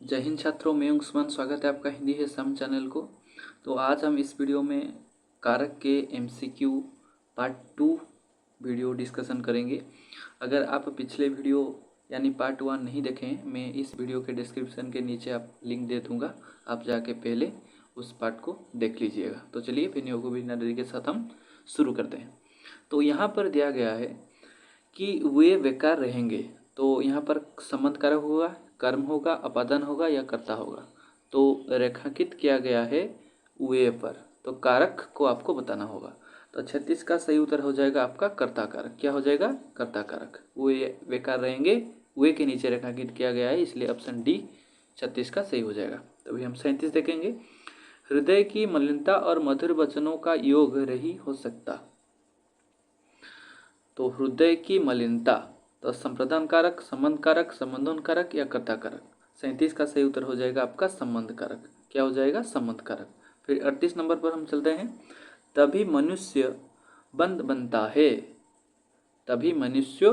जय हिंद छात्रों, मैं उस्मान। स्वागत है आपका हिंदी है सम चैनल को। तो आज हम इस वीडियो में कारक के एमसीक्यू पार्ट 2 वीडियो डिस्कशन करेंगे। अगर आप पिछले वीडियो यानी पार्ट 1 नहीं देखें, मैं इस वीडियो के डिस्क्रिप्शन के नीचे आप लिंक दे दूँगा, आप जाके पहले उस पार्ट को देख लीजिएगा। तो चलिए वीडियो को बिना देरी के साथ हम शुरू करते हैं। तो यहाँ पर दिया गया है कि वे बेकार रहेंगे। तो यहाँ पर संबंध कारक होगा, कर्म होगा, अपादान होगा या कर्ता होगा। तो रेखांकित किया गया है वे पर, तो कारक को आपको बताना होगा। तो 36 का सही उत्तर हो जाएगा आपका कर्ता कारक। क्या हो जाएगा? कर्ता कारक। वे बेकार रहेंगे, वे के नीचे रेखांकित किया गया है, इसलिए ऑप्शन डी 36 का सही हो जाएगा। तभी हम 37 देखेंगे। हृदय की मलिनता और मधुर वचनों का योग नहीं हो सकता। तो हृदय की मलिनता, तो संप्रदान कारक, संबंध कारक, संबंधोन कारक या कर्ता कारक। 37 का सही उत्तर हो जाएगा आपका संबंध कारक। क्या हो जाएगा? संबंध कारक। फिर 38 नंबर पर हम चलते हैं। तभी मनुष्य बंद बनता है। तभी मनुष्य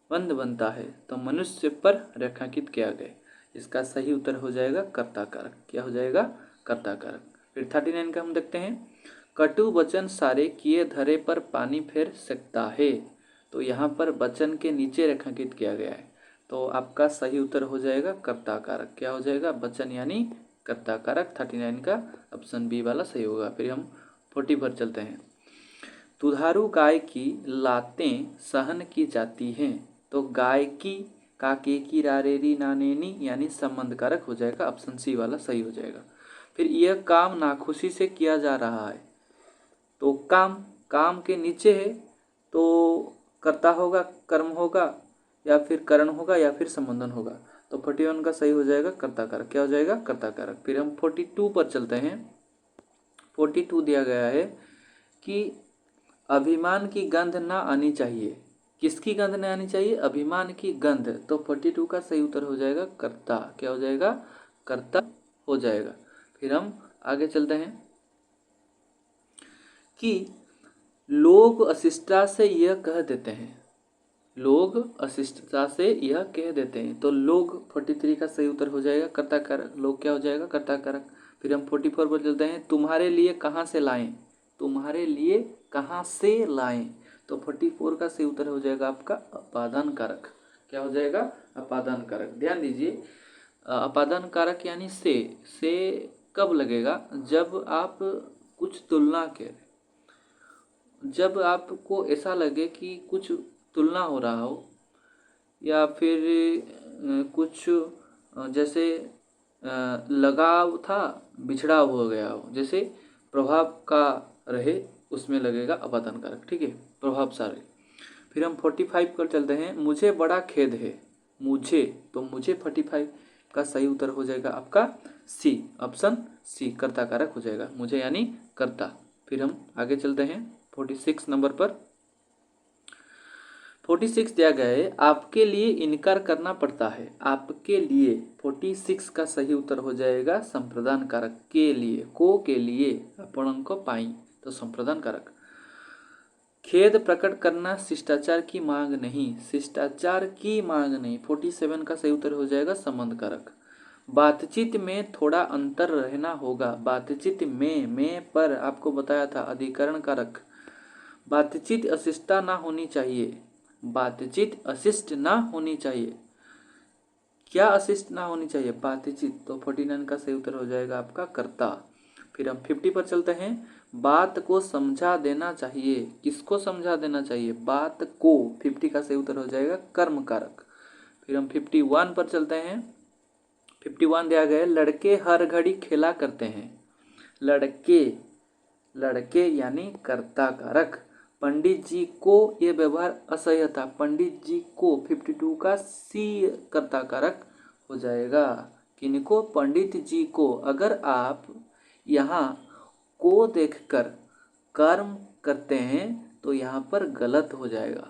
बंद बनता है, तो मनुष्य पर रेखांकित किया गया। इसका सही उत्तर हो जाएगा कर्ता कारक। क्या हो जाएगा? कर्ता कारक। फिर 39 का हम देखते हैं। कटु वचन सारे किए धरे पर पानी फेर सकता है। तो यहाँ पर वचन के नीचे रेखांकित किया गया है, तो आपका सही उत्तर हो जाएगा कर्ता कारक। क्या हो जाएगा? वचन यानी कर्ता कारक। 39 का ऑप्शन बी वाला सही होगा। फिर हम 40 पर चलते हैं। दुधारू गाय की लातें सहन की जाती हैं। तो गाय की काके की रारेरी नानेनी यानी संबंध कारक हो जाएगा। ऑप्शन सी वाला सही हो जाएगा। फिर यह काम नाखुशी से किया जा रहा है। तो काम के नीचे है, तो कर्ता होगा, कर्म होगा या फिर करण होगा या फिर संबंधन होगा। तो 41 का सही हो जाएगा कर्ता कारक। क्या हो जाएगा? कर्ता कारक। फिर हम 42 पर चलते हैं। 42 दिया गया है कि अभिमान की गंध ना आनी चाहिए। किसकी गंध ना आनी चाहिए? अभिमान की गंध। तो 42 का सही उत्तर हो जाएगा कर्ता। क्या हो जाएगा? कर्ता हो जाएगा। फिर हम आगे चलते हैं कि लोग अशिष्टता से यह कह देते हैं। लोग अशिष्टता से यह कह देते हैं, तो लोग 43 का सही उत्तर हो जाएगा कर्ता कारक। लोग क्या हो जाएगा? कर्ता कारक। फिर हम 44 पर चलते हैं। तुम्हारे लिए कहाँ से लाएं। तुम्हारे लिए कहाँ से लाएं, तो 44 का सही उत्तर हो जाएगा आपका अपादान कारक। क्या हो जाएगा? अपादान कारक। ध्यान दीजिए, अपादान कारक यानी से कब लगेगा? जब आप कुछ तुलना करें, जब आपको ऐसा लगे कि कुछ तुलना हो रहा हो या फिर कुछ जैसे लगाव था बिछड़ाव हो गया हो, जैसे प्रभाव का रहे, उसमें लगेगा अपादान कारक। ठीक है, प्रभाव सा रहे। फिर हम 45 पर चलते हैं। मुझे बड़ा खेद है। मुझे, तो मुझे 45 का सही उत्तर हो जाएगा आपका सी, ऑप्शन सी, कर्ता कारक हो जाएगा। मुझे यानी कर्ता। फिर हम आगे चलते हैं 46 नंबर पर। 46 दिया गया है, आपके लिए इनकार करना पड़ता है। आपके लिए 46 का सही उत्तर हो जाएगा संप्रदान कारक। के लिए, को के लिए, आपणक पाई, तो संप्रदान कारक। खेद प्रकट करना शिष्टाचार की मांग नहीं। शिष्टाचार की मांग नहीं। 47 का सही उत्तर हो जाएगा संबंध कारक। बातचीत में थोड़ा अंतर रहना होगा। बातचीत में पर आपको बताया था अधिकरण कारक। बातचीत अशिष्टता ना होनी चाहिए। बातचीत अशिष्ट ना होनी चाहिए। क्या अशिष्ट ना होनी चाहिए? बातचीत। तो 49 का सही उत्तर हो जाएगा आपका कर्ता। फिर हम 50 पर चलते हैं। बात को समझा देना चाहिए। किसको समझा देना चाहिए? बात को। 50 का सही उत्तर हो जाएगा कर्म कारक। फिर हम 51 पर चलते हैं। 51 दिया गया है, लड़के हर घड़ी खेला करते हैं। लड़के, लड़के यानी कर्ता कारक। पंडित जी को यह व्यवहार असह्य था। पंडित जी को 52 का सी कर्ता कारक हो जाएगा। किनको? पंडित जी को। अगर आप यहाँ को देखकर कर्म करते हैं तो यहाँ पर गलत हो जाएगा।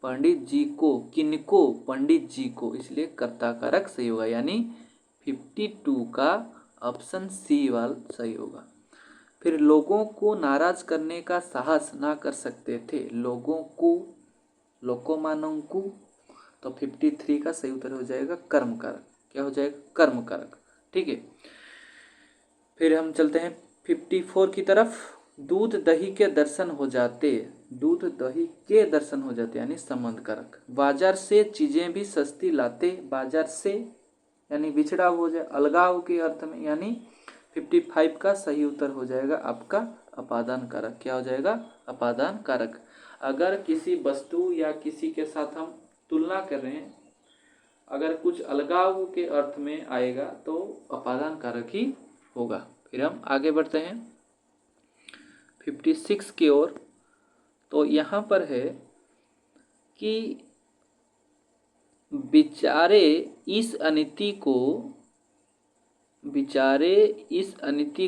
पंडित जी को, किनको? पंडित जी को, इसलिए कर्ता कारक सही होगा, यानी 52 का ऑप्शन सी वाला सही होगा। फिर लोगों को नाराज करने का साहस ना कर सकते थे। लोगों को, लोकोमानों को, तो 53 का सही उत्तर हो जाएगा कर्म कारक। क्या हो जाएगा, कर्म कारक। ठीक है, फिर हम चलते हैं 54 की तरफ। दूध दही के दर्शन हो जाते, दूध दही के दर्शन हो जाते यानी संबंध कारक। बाजार से चीजें भी सस्ती लाते, बाजार से यानी बिछड़ा हो जाए, अलगाव के अर्थ में, यानी 55 का सही उत्तर हो जाएगा आपका अपादान कारक। क्या हो जाएगा, अपादान कारक। अगर किसी वस्तु या किसी के साथ हम तुलना कर रहे हैं, अगर कुछ अलगाव के अर्थ में आएगा तो अपादान कारक ही होगा। फिर हम आगे बढ़ते हैं 56 की ओर। तो यहाँ पर है कि बेचारे इस अनिति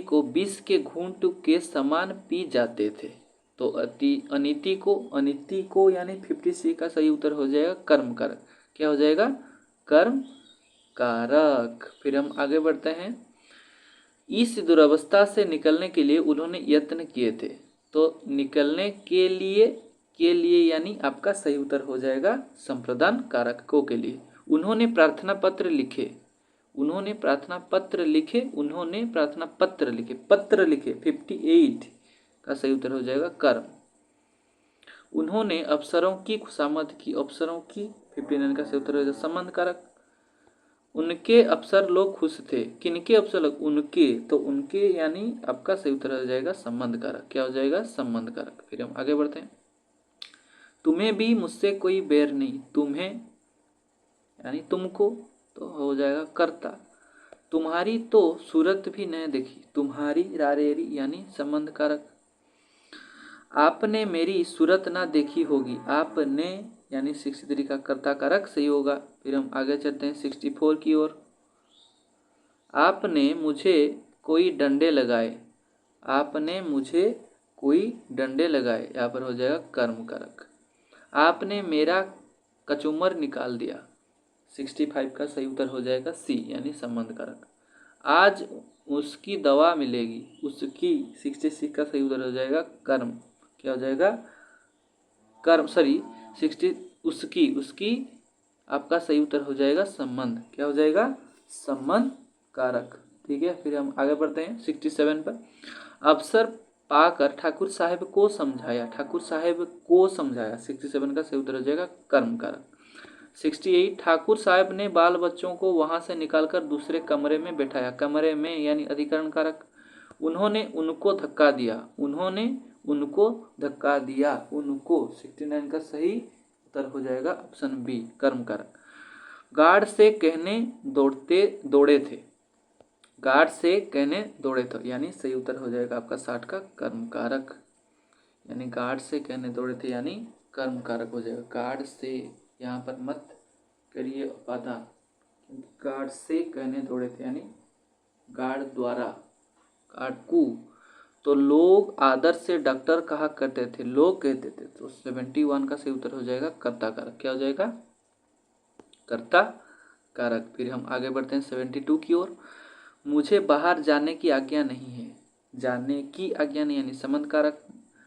को विष के घूंट के समान पी जाते थे। तो अनिति को यानी 56 का सही उत्तर हो जाएगा कर्म कारक। क्या हो जाएगा, कर्म कारक। फिर हम आगे बढ़ते हैं। इस दुरावस्था से निकलने के लिए उन्होंने यत्न किए थे। तो निकलने के लिए यानी आपका सही उत्तर हो जाएगा संप्रदान कारक को के लिए। उन्होंने प्रार्थना पत्र लिखे, पत्र लिखे 58 का सही उत्तर हो जाएगा कर्म। उन्होंने अफसरों की खुशामद की, 59 का सही उत्तर हो जाएगा संबंध कारक। उनके अफसर लोग खुश थे, किनके अफसर लोग, उनके, तो उनके यानी आपका सही उत्तर हो जाएगा संबंध कारक। क्या हो जाएगा, संबंध कारक। फिर हम आगे बढ़ते हैं। तुम्हें भी मुझसे कोई बैर नहीं, तुम्हें यानी तुमको, तो हो जाएगा कर्ता। तुम्हारी तो सूरत भी न देखी, तुम्हारी रारेरी यानी संबंध कारक। आपने मेरी सूरत ना देखी होगी, आपने यानी 63 का कर्ता कारक सही होगा। फिर हम आगे चलते हैं 64 की ओर। आपने मुझे कोई डंडे लगाए, आपने मुझे कोई डंडे लगाए, यहाँ पर हो जाएगा कर्म कारक। आपने मेरा कचूमर निकाल दिया, 65 का सही उत्तर हो जाएगा सी यानी संबंध कारक। आज उसकी दवा मिलेगी, उसकी 66 का सही उत्तर हो जाएगा कर्म। क्या हो जाएगा, कर्म, सॉरी 60 उसकी आपका सही उत्तर हो जाएगा संबंध। क्या हो जाएगा, संबंध कारक। ठीक है, फिर हम आगे बढ़ते हैं 67 पर। अवसर पाकर ठाकुर साहेब को समझाया, 67 का सही उत्तर हो जाएगा कर्म कारक। 68 ठाकुर साहब ने बाल बच्चों को वहां से निकालकर दूसरे कमरे में बैठाया, कमरे में यानी अधिकरण कारक। उन्होंने उनको धक्का दिया, 69 का सही उत्तर हो जाएगा ऑप्शन बी कर्म कारक। गार्ड से कहने दौड़े थे, यानी सही उत्तर हो जाएगा आपका 60 का कर्म कारक। यानी गार्ड से कहने दौड़े थे यानी कर्म कारक हो जाएगा। गार्ड से यहाँ पर मत करिए अपादान, गार्ड से कहने दौड़े थे यानी गार्ड द्वारा, गार्ड को। तो लोग आदर से डॉक्टर कहा करते थे, लोग कहते थे, तो 71 का सही उत्तर हो जाएगा कर्ता कारक। क्या हो जाएगा, कर्ता कारक। फिर हम आगे बढ़ते हैं 72 की ओर। मुझे बाहर जाने की आज्ञा नहीं है, जाने की आज्ञा नहीं यानी संबंध कारक।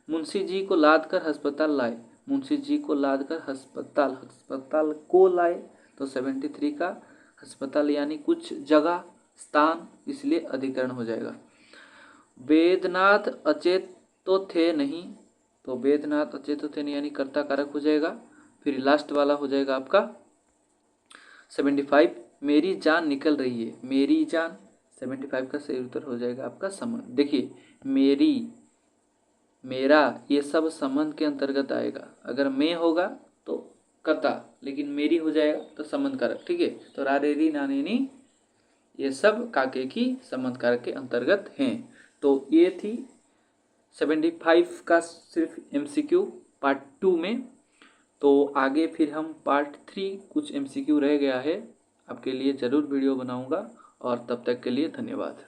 मुंशी जी को लाद कर अस्पताल लाए, मुंशी जी को लाद कर अस्पताल को लाए, तो 73 का अस्पताल यानी कुछ जगह, स्थान, इसलिए अधिकरण हो जाएगा। वेदनाथ अचेत तो थे नहीं, तो वेदनाथ अचेत तो थे नहीं यानी कर्ता कारक हो जाएगा। फिर लास्ट वाला हो जाएगा आपका 75, मेरी जान निकल रही है, मेरी जान, 75 का सही उत्तर हो जाएगा आपका संबंध। देखिए मेरी, मेरा, ये सब संबंध के अंतर्गत आएगा। अगर मैं होगा तो कर्ता, लेकिन मेरी हो जाएगा तो संबंध कारक। ठीक है, तो रारेरी नानेनी ये सब काके की संबंध कारक के अंतर्गत हैं। तो ये थी 75 का सिर्फ MCQ पार्ट 2 में। तो आगे फिर हम पार्ट 3 कुछ MCQ रह गया है, आपके लिए ज़रूर वीडियो बनाऊंगा। और तब तक के लिए धन्यवाद।